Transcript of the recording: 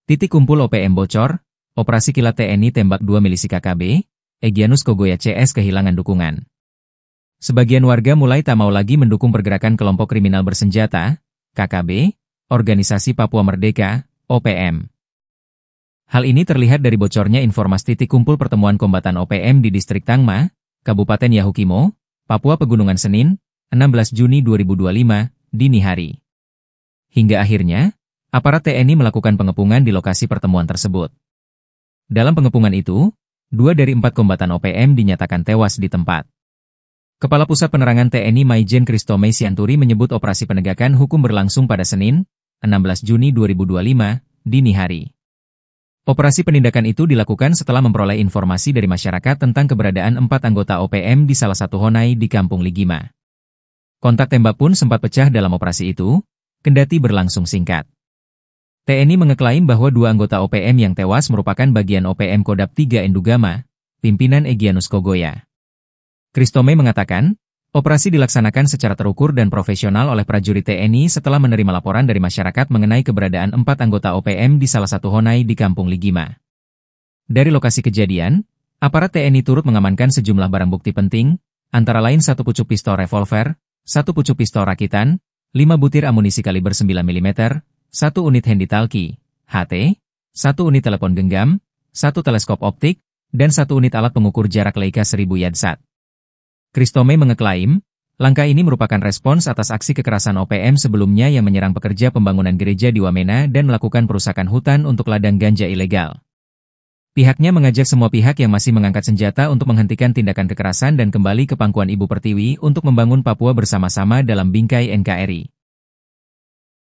Titik kumpul OPM bocor, operasi kilat TNI tembak 2 milisi KKB, Egyanus Kogoya CS kehilangan dukungan. Sebagian warga mulai tak mau lagi mendukung pergerakan kelompok kriminal bersenjata, KKB, Organisasi Papua Merdeka, OPM. Hal ini terlihat dari bocornya informasi titik kumpul pertemuan kombatan OPM di distrik Tangma, Kabupaten Yahukimo, Papua Pegunungan Senin, 16 Juni 2025, dini hari. Hingga akhirnya, aparat TNI melakukan pengepungan di lokasi pertemuan tersebut. Dalam pengepungan itu, 2 dari 4 kombatan OPM dinyatakan tewas di tempat. Kepala Pusat Penerangan TNI Maijen Christomei Sianturi menyebut operasi penegakan hukum berlangsung pada Senin, 16 Juni 2025, dini hari. Operasi penindakan itu dilakukan setelah memperoleh informasi dari masyarakat tentang keberadaan 4 anggota OPM di salah satu honai di Kampung Ligima. Kontak tembak pun sempat pecah dalam operasi itu, kendati berlangsung singkat. TNI mengeklaim bahwa 2 anggota OPM yang tewas merupakan bagian OPM Kodap 3 Endugama, pimpinan Egyanus Kogoya. Christomei mengatakan, operasi dilaksanakan secara terukur dan profesional oleh prajurit TNI setelah menerima laporan dari masyarakat mengenai keberadaan 4 anggota OPM di salah satu honai di Kampung Ligima. Dari lokasi kejadian, aparat TNI turut mengamankan sejumlah barang bukti penting, antara lain 1 pucuk pistol revolver, 1 pucuk pistol rakitan, 5 butir amunisi kaliber 9 mm, 1 unit handy talkie, HT, 1 unit telepon genggam, 1 teleskop optik, dan 1 unit alat pengukur jarak Leica 1000 Yadsat. Christomei mengeklaim, langkah ini merupakan respons atas aksi kekerasan OPM sebelumnya yang menyerang pekerja pembangunan gereja di Wamena dan melakukan perusakan hutan untuk ladang ganja ilegal. Pihaknya mengajak semua pihak yang masih mengangkat senjata untuk menghentikan tindakan kekerasan dan kembali ke pangkuan Ibu Pertiwi untuk membangun Papua bersama-sama dalam bingkai NKRI.